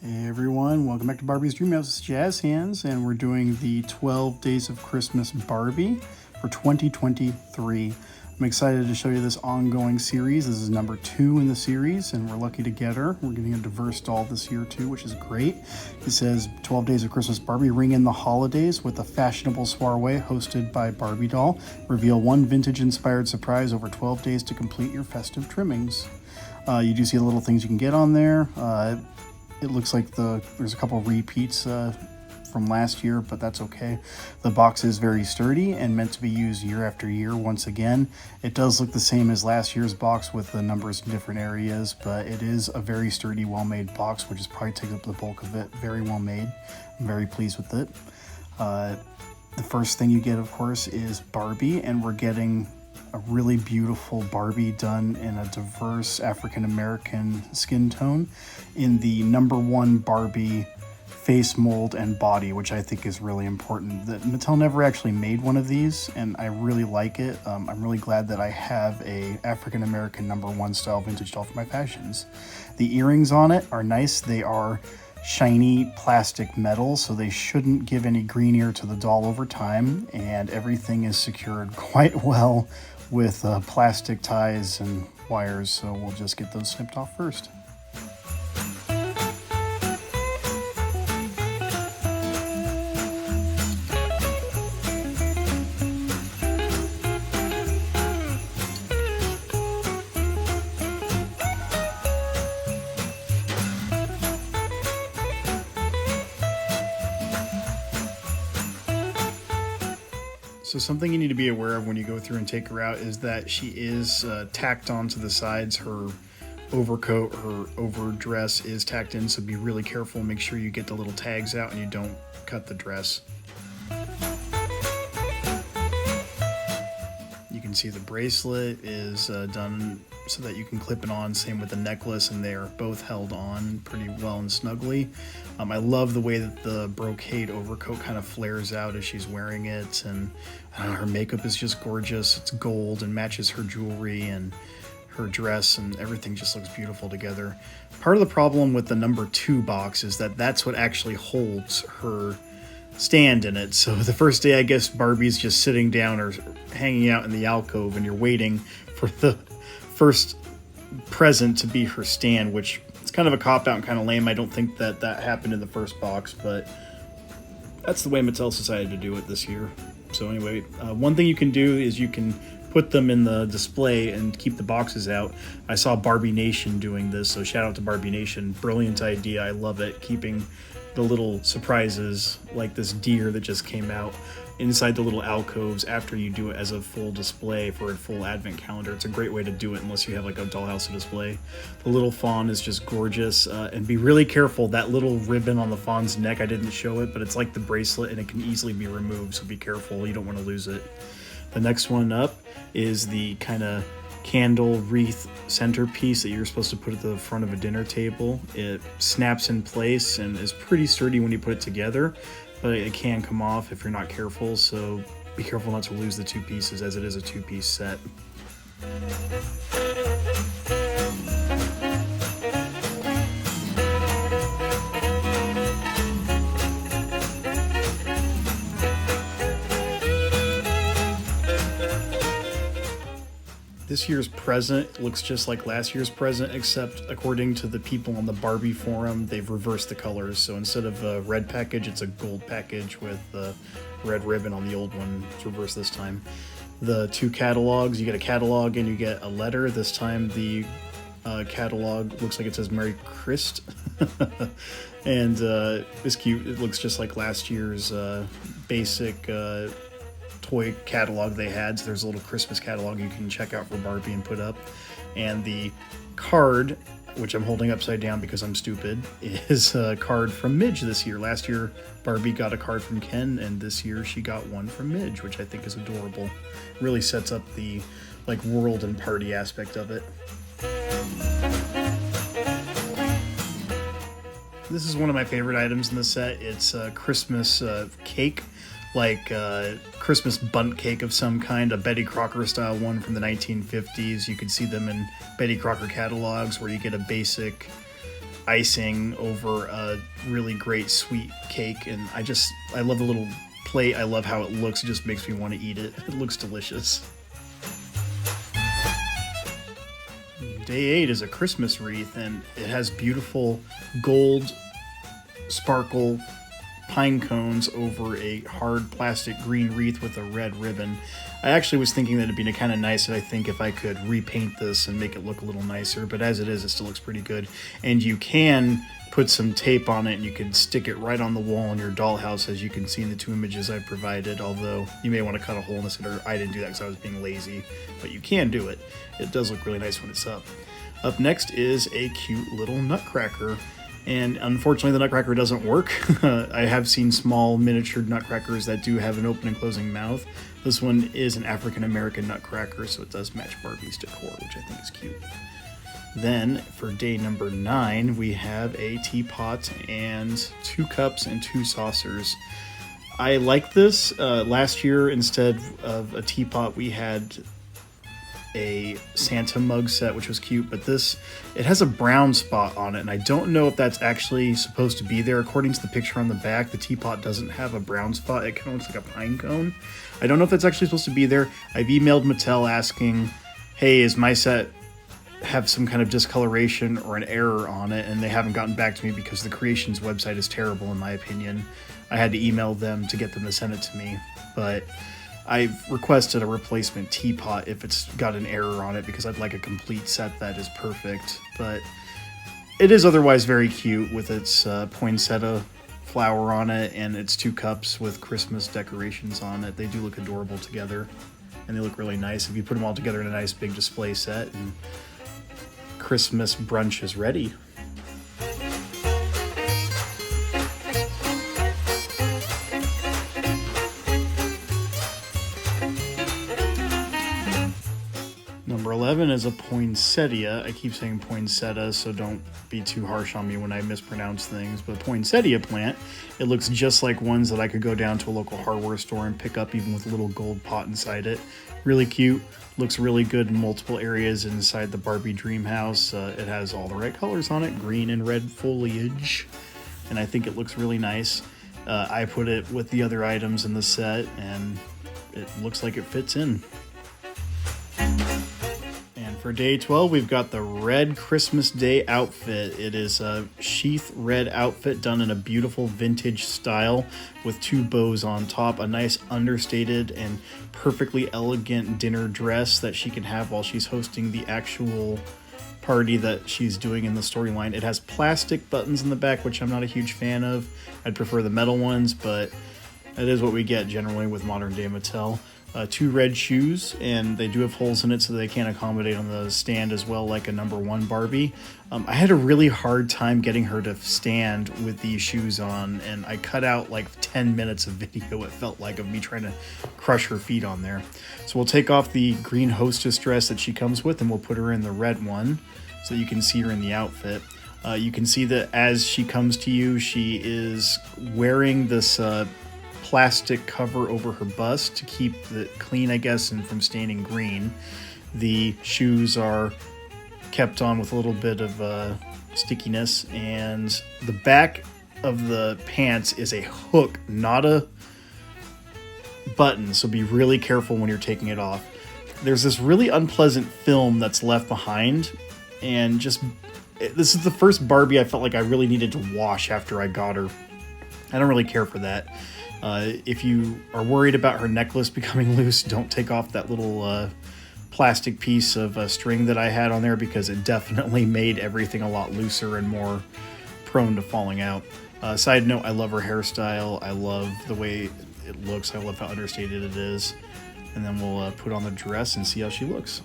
Hey everyone, welcome back to Barbie's Dreamhouse. It's Jazz Hands, and we're doing the 12 Days of Christmas Barbie for 2023. I'm excited to show you this ongoing series. This is number 2 in the series, and we're lucky to get her. We're getting a diverse doll this year too, which is great. It says 12 Days of Christmas Barbie, ring in the holidays with a fashionable soiree hosted by Barbie doll. Reveal one vintage-inspired surprise over 12 days to complete your festive trimmings. You do see the little things you can get on there. It looks like there's a couple repeats from last year, but that's okay. The box is very sturdy and meant to be used year after year once again. It does look the same as last year's box with the numbers in different areas, but it is a very sturdy, well-made box, which is probably takes up the bulk of it. Very well made. I'm very pleased with it. The first thing you get, of course, is Barbie, and we're getting a really beautiful Barbie done in a diverse African American skin tone in the number 1 Barbie face mold and body, which I think is really important. That Mattel never actually made one of these, and I really like it. I'm really glad that I have a African American number 1 style vintage doll for my fashions. The earrings on it are nice. They are shiny plastic metal, so they shouldn't give any green ear to the doll over time, and everything is secured quite well with plastic ties and wires, so we'll just get those snipped off first. So something you need to be aware of when you go through and take her out is that she is tacked onto the sides. Her overcoat, her overdress is tacked in, so be really careful. Make sure you get the little tags out and you don't cut the dress. You can see the bracelet is done so that you can clip it on. Same with the necklace, and they are both held on pretty well and snugly. I love the way that the brocade overcoat kind of flares out as she's wearing it, and her makeup is just gorgeous. It's gold and matches her jewelry and her dress, and everything just looks beautiful together. Part of the problem with the number 2 box is that that's what actually holds her stand in it. So the first day, I guess Barbie's just sitting down or hanging out in the alcove, and you're waiting for the first present to be her stand, which is kind of a cop-out and kind of lame. I don't think that happened in the first box, but that's the way Mattel decided to do it this year. So anyway, one thing you can do is you can put them in the display and keep the boxes out. I saw Barbie Nation doing this, so shout out to Barbie Nation. Brilliant idea. I love it. Keeping the little surprises like this deer that just came out inside the little alcoves after you do it as a full display for a full advent calendar. It's a great way to do it unless you have like a dollhouse to display. The little fawn is just gorgeous, and be really careful. That little ribbon on the fawn's neck, I didn't show it, but it's like the bracelet and it can easily be removed, so be careful. You don't want to lose it. The next one up is the kind of candle wreath centerpiece that you're supposed to put at the front of a dinner table. It snaps in place and is pretty sturdy when you put it together, but it can come off if you're not careful, so be careful not to lose the 2 pieces, as it is a 2-piece set. This year's present looks just like last year's present, except according to the people on the Barbie forum, they've reversed the colors. So instead of a red package, it's a gold package with the red ribbon on the old one. It's reversed this time. The 2 catalogs, you get a catalog and you get a letter. This time the catalog looks like it says Merry Christ. And it's cute. It looks just like last year's basic toy catalog they had. So there's a little Christmas catalog you can check out for Barbie and put up. And the card, which I'm holding upside down because I'm stupid, is a card from Midge this year. Last year Barbie got a card from Ken, and this year she got one from Midge, which I think is adorable. Really sets up the like world and party aspect of it. This is one of my favorite items in the set. It's a Christmas cake. like Christmas bundt cake of some kind, a Betty Crocker style one from the 1950s. You could see them in Betty Crocker catalogs where you get a basic icing over a really great sweet cake, and I love the little plate. I love how it looks. It just makes me want to eat it. It looks delicious. Day 8 is a Christmas wreath, and it has beautiful gold sparkle pine cones over a hard plastic green wreath with a red ribbon. I actually was thinking that it'd be kind of nice, I think, if I could repaint this and make it look a little nicer, but as it is, it still looks pretty good. And you can put some tape on it and you can stick it right on the wall in your dollhouse, as you can see in the 2 images I provided, although you may want to cut a hole in this, or I didn't do that because I was being lazy, but you can do it. It does look really nice when it's up. Up next is a cute little nutcracker. And unfortunately, the nutcracker doesn't work. I have seen small miniature nutcrackers that do have an open and closing mouth. This one is an African American nutcracker, so it does match Barbie's decor, which I think is cute. Then, for day number 9, we have a teapot and 2 cups and 2 saucers. I like this. Last year, instead of a teapot, we had a Santa mug set, which was cute, but it has a brown spot on it, and I don't know if that's actually supposed to be there. According to the picture on the back, the teapot doesn't have a brown spot. It kind of looks like a pine cone. I don't know if that's actually supposed to be there. I've emailed Mattel asking, hey, is my set have some kind of discoloration or an error on it, and they haven't gotten back to me because the Creations website is terrible in my opinion. I had to email them to get them to send it to me, but I've requested a replacement teapot if it's got an error on it, because I'd like a complete set that is perfect. But it is otherwise very cute with its poinsettia flower on it and its 2 cups with Christmas decorations on it. They do look adorable together, and they look really nice if you put them all together in a nice big display set, and Christmas brunch is ready. Number 11 is a poinsettia. I keep saying poinsettia, so don't be too harsh on me when I mispronounce things. But poinsettia plant, it looks just like ones that I could go down to a local hardware store and pick up, even with a little gold pot inside it. Really cute. Looks really good in multiple areas inside the Barbie dream house. It has all the right colors on it, green and red foliage, and I think it looks really nice. I put it with the other items in the set, and it looks like it fits in. For day 12, we've got the red Christmas Day outfit. It is a sheath red outfit done in a beautiful vintage style with 2 bows on top, a nice understated and perfectly elegant dinner dress that she can have while she's hosting the actual party that she's doing in the storyline. It has plastic buttons in the back, which I'm not a huge fan of. I'd prefer the metal ones, but that is what we get generally with modern day Mattel. 2 red shoes, and they do have holes in it so they can accommodate on the stand as well, like a number 1 Barbie. I had a really hard time getting her to stand with these shoes on, and I cut out like 10 minutes of video, it felt like, of me trying to crush her feet on there. So we'll take off the green hostess dress that she comes with, and we'll put her in the red one so you can see her in the outfit. You can see that as she comes to you, she is wearing this plastic cover over her bust to keep it clean, I guess, and from staining green. The shoes are kept on with a little bit of stickiness, and the back of the pants is a hook, not a button, so be really careful when you're taking it off. There's this really unpleasant film that's left behind, and this is the first Barbie I felt like I really needed to wash after I got her. I don't really care for that. If you are worried about her necklace becoming loose, don't take off that little plastic piece of string that I had on there, because it definitely made everything a lot looser and more prone to falling out. Side note, I love her hairstyle. I love the way it looks. I love how understated it is. And then we'll put on the dress and see how she looks.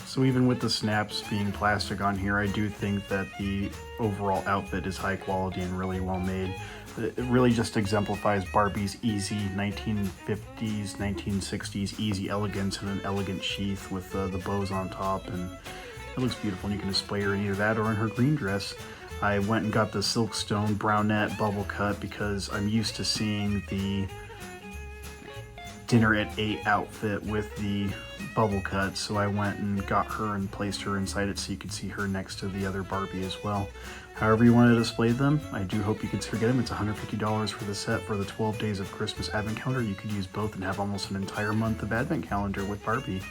So even with the snaps being plastic on here, I do think that the overall outfit is high quality and really well made. It really just exemplifies Barbie's easy 1950s, 1960s easy elegance and an elegant sheath with the bows on top, and it looks beautiful, and you can display her in either that or in her green dress. I went and got the Silkstone Brownette bubble cut because I'm used to seeing the dinner at 8 outfit with the bubble cut, so I went and got her and placed her inside it so you could see her next to the other Barbie as well. However you want to display them, I do hope you consider getting them. It's $150 for the set for the 12 Days of Christmas Advent Calendar. You could use both and have almost an entire month of Advent Calendar with Barbie.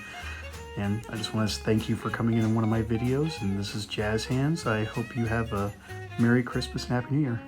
And I just want to thank you for coming in one of my videos, and this is Jazz Hands. I hope you have a Merry Christmas and Happy New Year.